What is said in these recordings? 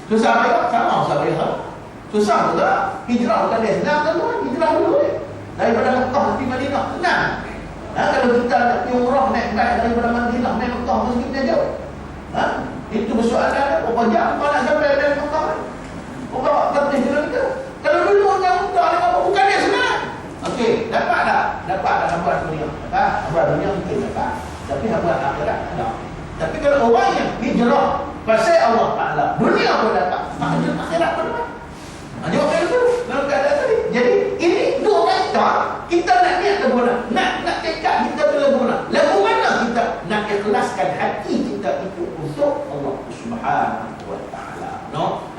Susah berak, sama susah berak. Susah juga. Hijrah bukan dia senang kan tuan? Hijrah dulu daripada Mekah ke Madinah senang. Kalau kita nak pergi umrah naik baik daripada Madinah naik Mekah mesti kita jauh. Itu persoalan berapa jam kau nak sampai dari Mekah? Berapa tertib jalan kita? Kalau dulu orang muda ni apa bukan dia senang. Okey, dapat tak? Dapat tak habuan dunia? Dapat. Habuan dunia mungkin dapat. Tapi habuan akhirat tak. Tapi kalau orang yang hijrah pasal Allah Ta'ala, dunia pun dapat, akhirat pun dapat. Jawab saya dulu dalam keadaan tadi. Jadi ini dua kata kita nak niat lagu mana? Nak cakap kita tu lagu mana? Lagu mana kita nak ikhlaskan hati kita itu untuk Allah Subhanahu wa Ta'ala. No?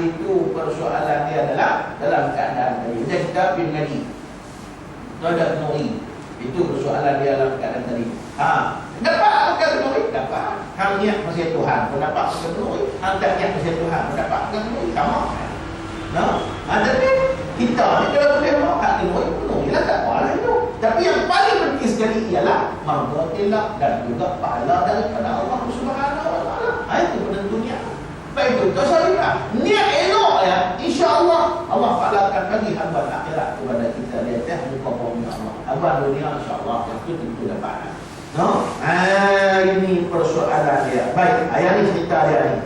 Itu persoalan dia dalam keadaan tadi. Kita pergi ngaji. Itu ada nuri. Itu persoalan dia dalam keadaan tadi. Dapat bukan nuri? Dapat. Hang niat masih Tuhan pun dapat bukan nuri. Hang tak niat masih Tuhan pun dapat bukan nuri. Sama. No? Tapi kita ni kalau boleh buat hak penuh ialah tak apalah itu. Tapi yang paling penting sekali ialah mardatillah dan juga pahala daripada Allah Subhanahu wa Ta'ala. Itu penentunya. Baik itu tasawuflah. Niat elok ya, insya-Allah Allah Ta'ala akan bagi habuan akhirat kepada kita di atas muka bumi Allah. Habuan dunia insya-Allah itu tentu dapat. No? Ini persoalan dia. Baik, ayat ini cerita dia ni.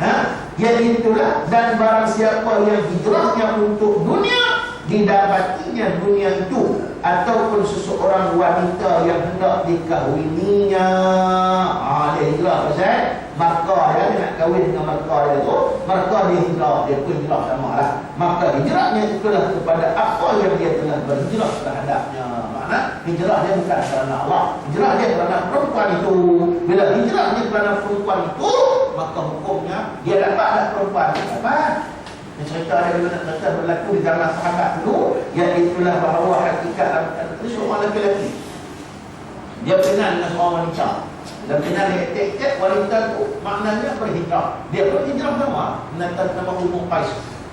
Yang itulah, dan barang siapa yang hijrahnya untuk dunia, didapatinya dunia itu, ataupun seseorang wanita yang hendak dikahwininya. Dia hijrah pasal Makkah ya, dia nak kahwin dengan Makkah dia tu, maka dia hijrah, dia pun hijrah sama lah. Maka hijrahnya itulah kepada apa yang dia telah berhijrah terhadapnya. Makna hijrah dia bukan kerana Allah, hijrah dia kerana perempuan itu. Bila hijrah dia kerana perempuan itu, maka hukumnya dia dapat tak perempuan? Dapat. Yang cerita dia bila nak berlaku di zaman sahabat dulu, iaitulah bahawa hakikat seorang lelaki dia kenal dengan seorang wanita. Dan kenal dia tek wanita tu maknanya berhijrah. Dia pun hijrah sama. Nama Ummu Qais.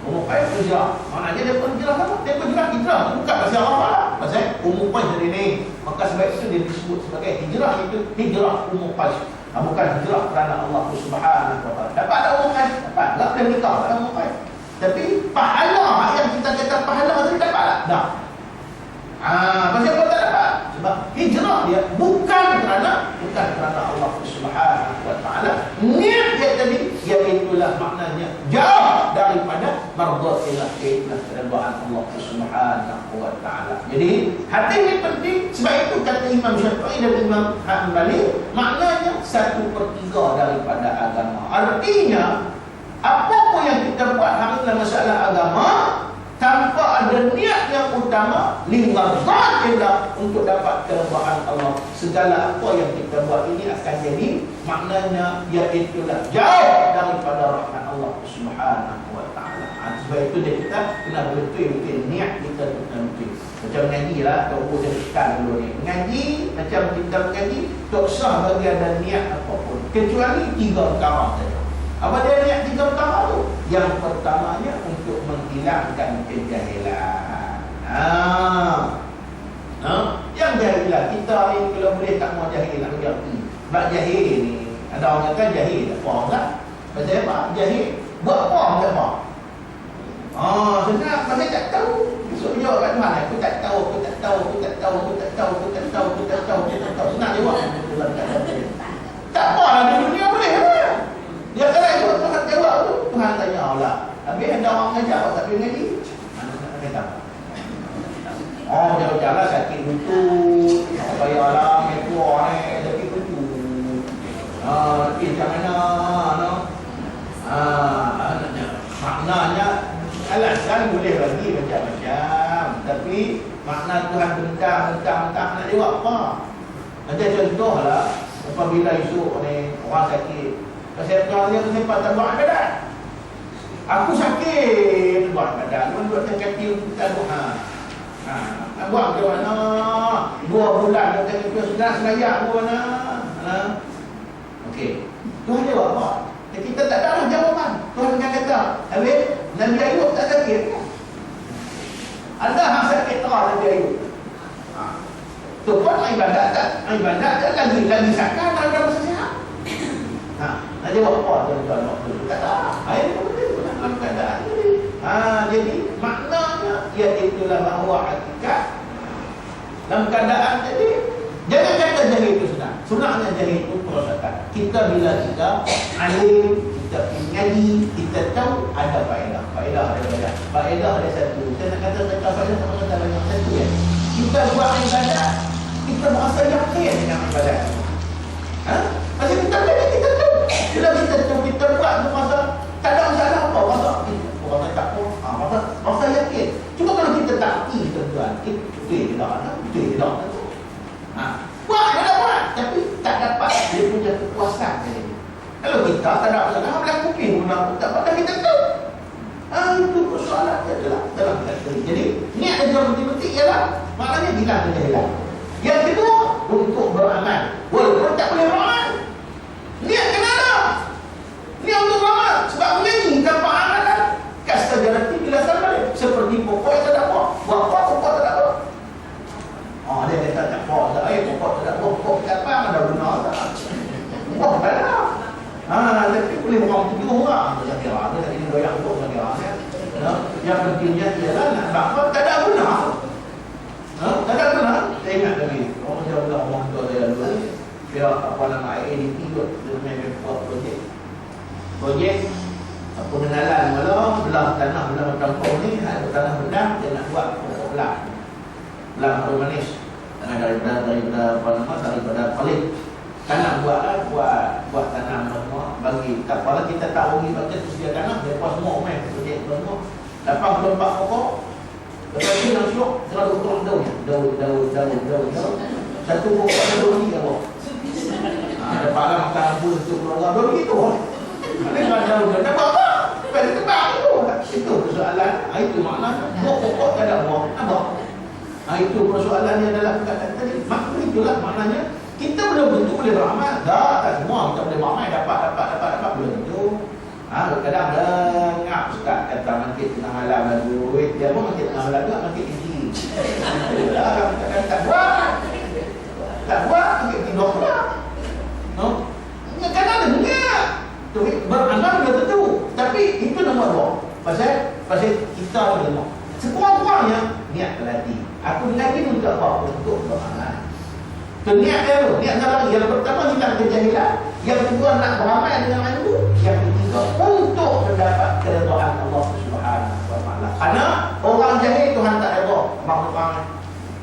Ummu Qais hijrah. Maknanya dia pun hijrah sama. Dia pun hijrah. Bukan pasal apa. Pasal Ummu Qais dari ni. Maka sebab itu dia disebut sebagai hijrah itu hijrah Ummu Qais. Bukan hijrah kerana Allah Subhanahu wa Ta'ala. Dapat tak Ummu Qais? Dapat. Tak boleh nikah pada Ummu Qais. Tapi pahala yang kita kata pahala tadi dapat tak? Tak. Pasal apa tak dapat? Sebab hijrah dia bukan kerana Allah Subhanahu wa Ta'ala. Niat dia tadi iaitulah maknanya jauh daripada mardatillah, keridhaan Allah Subhanahu wa Ta'ala. Jadi hati ini penting. Sebab itu kata Imam Syafi'i dan Imam Hanbali, maknanya 1/3 daripada agama. Artinya apa pun yang kita buat hari dalam masalah agama, tanpa ada niat yang utama, lillahi untuk dapat keridhaan Allah, segala apa yang kita buat ini akan jadi maknanya iaitulah jauh daripada rahmat Allah Subhanahu wa Ta'ala. Sebab itu dia kita kena betul-betul niat kita kena betul. Macam ngaji lah, Tok Pu saya tekan dulu ni. Ngaji, macam kita mengaji, tak sah bagi ada niat apapun, kecuali 3 perkara saja. Apa dia niat 3 perkara tu? Yang pertamanya untuk menghilangkan kejahilan. Yang jahilan kita ni kalau boleh tak mau jahil nak jadi. Sebab jahil ni ada orang kata jahil apa tak? Pasal apa? Jahil buat apa tak apa? Senang pasal tak tahu. Besok jawab kat Tuhan, aku tak tahu. Senang jawab. Tak apa lah di dunia boleh lah. Dia kata itu Tuhan jawab tu, Tuhan tanya Allah. Habis ada orang mengajar awak tak boleh ngaji. Mana kata? Jalan-jalan sakit lutut. Payahlah itu orang sakit lutut. Tapi macam mana? Maknanya alasan boleh bagi macam-macam. Tapi makna Tuhan bentang nak jawab apa? Macam contohlah, apabila esok ni orang sakit, pasal dia sempat tak buat ibadat. Aku sakit buat ibadat. Cuma buat kaki kita doa. Buat macam mana? 2 bulan kita sudah sembahyang buat mana? Okey. Tuhan jawab apa? Kita tak ada jawapan. Tuhan akan kata, habis Nabi Ayub tak sakit. Ada hang sakit terang Nabi Ayub. Tu pun ibadat tak? Ibadat tak lagi sakit dalam masa sihat. Nak jawab apa tuan-tuan waktu tu? Kata, ayat itu betul. buah hakikat. Dalam keadaan tadi, jangan kata jahil itu senang. Sebenarnya jahil itu perasaan. Kita bila kita alim, kita mengaji, kita tahu ada faedah. Faedah ada banyak. Faedah ada satu. Saya nak kata faedah sama kata banyak satu ya. Kita buat ibadat, kita merasa yakin dengan ibadat. Macam kita tadi kita tahu. Bila kita tahu kita buat, kita merasa tak ada masalah apa. Orang tak apa. Masa yakin. Cuma kalau kita tak kita tuan, betul tak? Buat dah buat, tapi tak dapat dia punya kepuasan. Kalau kita tak ada masalah, berlaku guna tak pada kita tahu. Itu persoalan dia adalah dalam kategori. Jadi niat yang betul-betul ialah maknanya hilang kejahilan. Yang kedua, untuk beramal. Walaupun tak boleh beramal, niat kena ada. Niat untuk beramal. Sebab menyanyi tanpa amalan kasajarati bila sampai seperti pokok yang tak ada buah. Buah pokok tak ada buah. Dia kata tak buah tak ada. Pokok tak ada buah. Pokok tak apa ada guna tak. Buah tak ada. Tapi boleh orang tujuh orang. Tak kira. Dia tak kira doyak untuk tak kira. Yang pentingnya ialah nak dapat tak ada guna. Tak ada guna. Saya ingat lagi. Orang macam orang tua saya dulu ni. Dia apa nama ADP kot. Dia main buat projek pengenalan malam belah tanah belah kampung ni ada tanah bedah dia nak buat pokok belah harum manis daripada palit kan nak buat tanah semua bagi kalau kita tak rugi baca sedia tanah dia puas semua main projek semua dapat berempat pokok tetapi nak syok terlalu kurang daun satu pokok ada 2 ni apa dapatlah makan apa untuk keluarga 2 begitu mana daun dapat apa pada tebak itu persoalan. Itu maknanya pokok tak ada buah apa. Itu persoalan yang dalam perkataan tadi. Maka itulah maknanya kita belum tentu boleh beramal. Tak semua kita boleh beramal dapat belum tentu. Kadang dengar ustaz kata makin tengah malam ada duit, dia pun makin tengah malam juga makin tinggi. Tak buat makin tidur pula. Kadang dengar beramal belum tentu. Tapi itu nombor 2. Pasal kita boleh. Sekurang-kurangnya niat berhati. Aku yakin untuk apa? Untuk beramal. Niat dia tu. Niat dalam yang pertama hilang kejahilan. Yang kedua nak beramal dengan ilmu. Yang ketiga untuk mendapat keredaan Allah Subhanahu wa taala. Karena orang jahil Tuhan tak redha.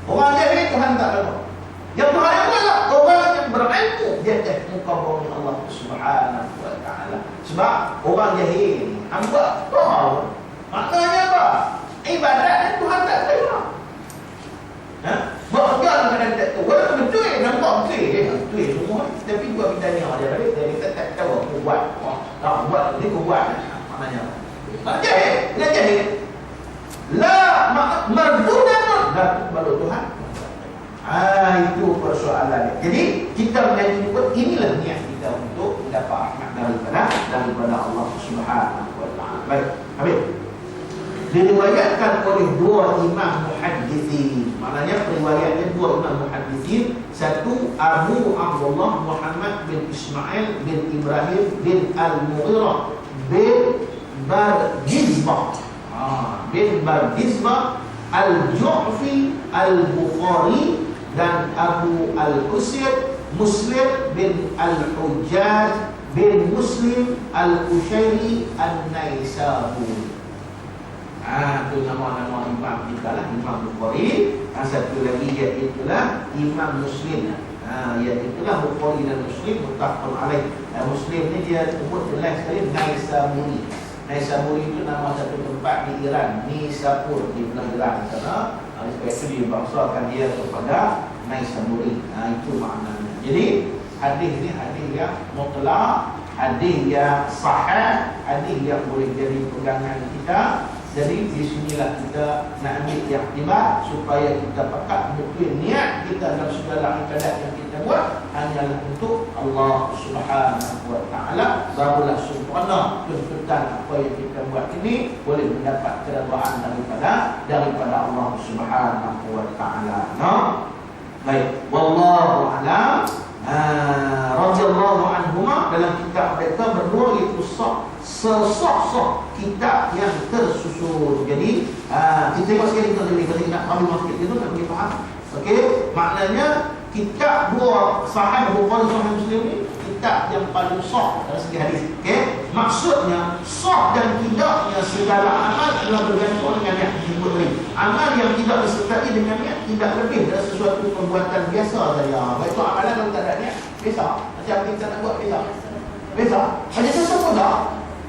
Orang jahil Tuhan tak redha. Yang Tuhan redha adalah orang yang berilmu dia muka bumi Allah Subhanahu wa taala. Sebab orang jahil hamba tahu maknanya apa? Ibadat dan Tuhan tak terima. Bekerja dengan tak tahu. Walaupun betul nampak betul semua. Tapi buat kita ni dia balik dia kata tak tahu aku buat. Tak buat ni aku buat. Maknanya jahil, dia jahil. La mardudan la baru Tuhan. Itu persoalan. Jadi kita menyebut inilah niat kita untuk mendapat rahmat daripada Allah Subhanahu wa taala. Baik, habis. Diriwayatkan oleh 2 imam muhaddithin. Maknanya periwayatnya 2 imam muhaddithin. Satu Abu Abdullah Muhammad bin Ismail bin Ibrahim bin Al-Mughirah bin Bardizbah. Bin Bardizbah Al-Ju'fi Al-Bukhari dan Abu Al-Husayn Muslim bin Al-Hujjaj bin Muslim Al-Ushairi An-Naisaburi. Itu nama-nama imam kita lah. Imam Bukhari. Satu lagi iaitulah Imam Muslim. Iaitulah Bukhari dan Muslim muttafaqun alaih. Muslim ni dia sebut jelas sekali Naisaburi. Naisaburi itu nama satu tempat di Iran, Nisapur di belah Iran sana. Sebab itu dibangsakan dia kepada Naisaburi. Itu maknanya. Jadi hadis ni hadis yang mutlak, hadis yang sahih, hadis yang boleh jadi pegangan kita. Jadi di sinilah kita nak ambil iktibar supaya kita pekat betul niat kita dalam segala ibadat yang kita buat hanyalah untuk Allah Subhanahu wa taala. Barulah sempurna tuntutan apa yang kita buat ini boleh mendapat keredaan daripada Allah Subhanahu wa taala. Baik, wallahu a'lam. Radhiyallahu anhuma dalam kitab mereka berdua itu sah sesok-sok kitab yang tersusun. Jadi kita tengok sekali kita nak faham sikit itu nak bagi faham. Okey, maknanya kitab dua Sahih Bukhari Sahih Muslim ni kitab yang paling sah dalam segi hadis. Okey, maksudnya sah dan tidaknya segala amal adalah bergantung dengan niat diberi. Amal yang tidak disertai dengan niat tidak lebih dari sesuatu perbuatan biasa saja. Baik itu amalan kalau tak ada niat biasa. Macam kita nak buat biasa. Biasa. Macam sesuatu pun tak.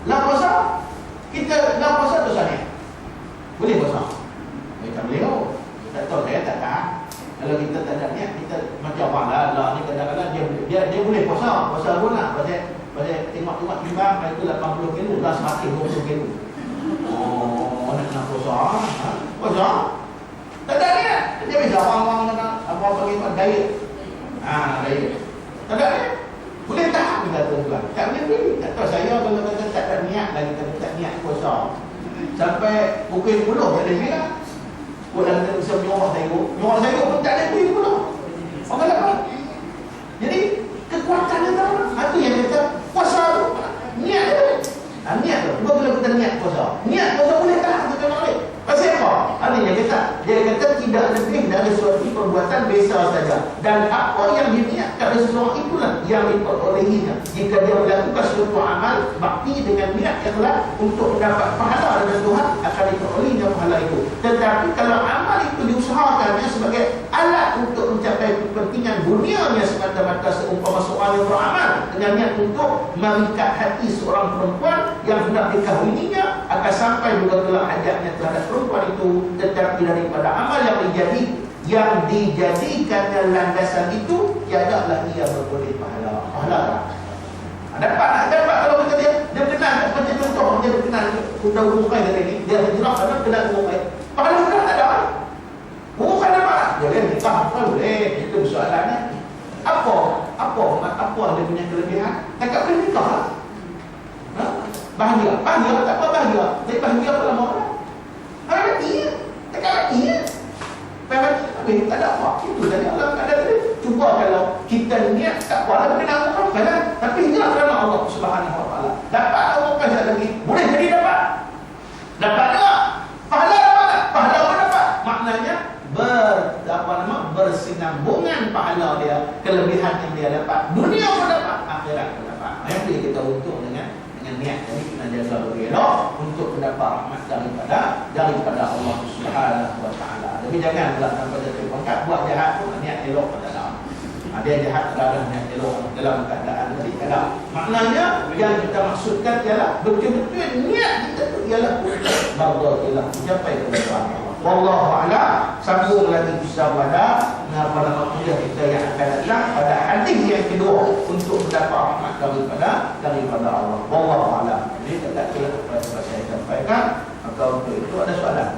Lah puasa kita lah puasa dosa niat. Boleh puasa? Kita boleh. Tak tahu saya tak tahu. Kalau kita tak ada niat, kita macam mana lah ni kadang-kadang dia boleh puasa pun lah. Pasal tengok-tengok timbang, itu 80 kilo, dah 120 kilo. Oh, nak puasa. Puasa? Tak ada niat. Dia bisa orang-orang kata, apa bagi buat diet. Diet. Tak ada niat. Boleh tak? Kita kata tuan. Tak boleh. Tak tahu saya kalau kata tak ada niat lagi, tak niat puasa. Sampai pukul 10 tak ada niat. Orang kata bisa nyorah sayur pun tak ada duit pula. Orang apa? Jadi kekuatan dia tahu. Itu yang kata puasa tu niat tu. Niat tu. Cuba bila kita niat puasa. Niat puasa boleh tak? Kita tengok ni. Pasal apa? Artinya dia kata tidak lebih dari suatu perbuatan biasa saja. Dan apa yang diniatkan dari seseorang itulah yang diperolehinya. Jika dia melakukan suatu amal bakti dengan niat yang telah untuk mendapat pahala dari Tuhan, akan diperolehnya pahala itu. Tetapi kalau amal itu diusahakannya sebagai alat untuk mencapai kepentingan dunianya semata-mata, seumpama seorang yang beramal dengan niat untuk mengikat hati seorang perempuan yang hendak dikahwininya, akan sampai juga kelak hajatnya terhadap perempuan itu, tetapi daripada amal yang dijadikannya landasan itu, tiadalah ia berboleh pahala. Pahala dapat kalau kita dia kenal macam contoh dia kenal sudah umukai tadi ni, dia hijrah kerana kenal umukai. Pahala kenal tak ada. Umukai dapat. Boleh nikah kan boleh. Itu soalannya. Apa dia punya kelebihan? Tak boleh nikah lah. Bahagia tak apa bahagia. Jadi bahagia apa lama orang? Mati. Tak mati. Tapi tak ada apa. Itu saja Allah ada tadi. Cuba kalau kita niat tak apa, kena amalkan kan. Tapi hijrah kerana Allah Subhanahu Wa Taala. Dapat amalkan sekali lagi. Boleh jadi dapat. Dapat tak? Pahala dapat tak? Pahala pun dapat. Maknanya bersinambungan pahala dia, kelebihan yang dia dapat. Dunia pun dapat, akhirat pun dapat. Yang itu kita untung dengan niat. Jadi kita jaga berelok untuk mendapat rahmat daripada Allah Subhanahu Wa Taala. Tapi jangan pula sampai jatuh pangkat buat jahat pun niat elok pada dalam. Dia jahat dalam niat elok dalam keadaan tadi kada. Maknanya yang kita maksudkan ialah betul-betul niat kita tu ialah bardillah mencapai kepada Allah. Wallahu a'lam. Sambung lagi kisah pada kuliah kita yang akan datang pada hadis yang kedua untuk mendapat rahmat daripada Allah. Wallahu a'lam. Jadi tak kira apa yang saya sampaikan. Maka untuk itu ada soalan.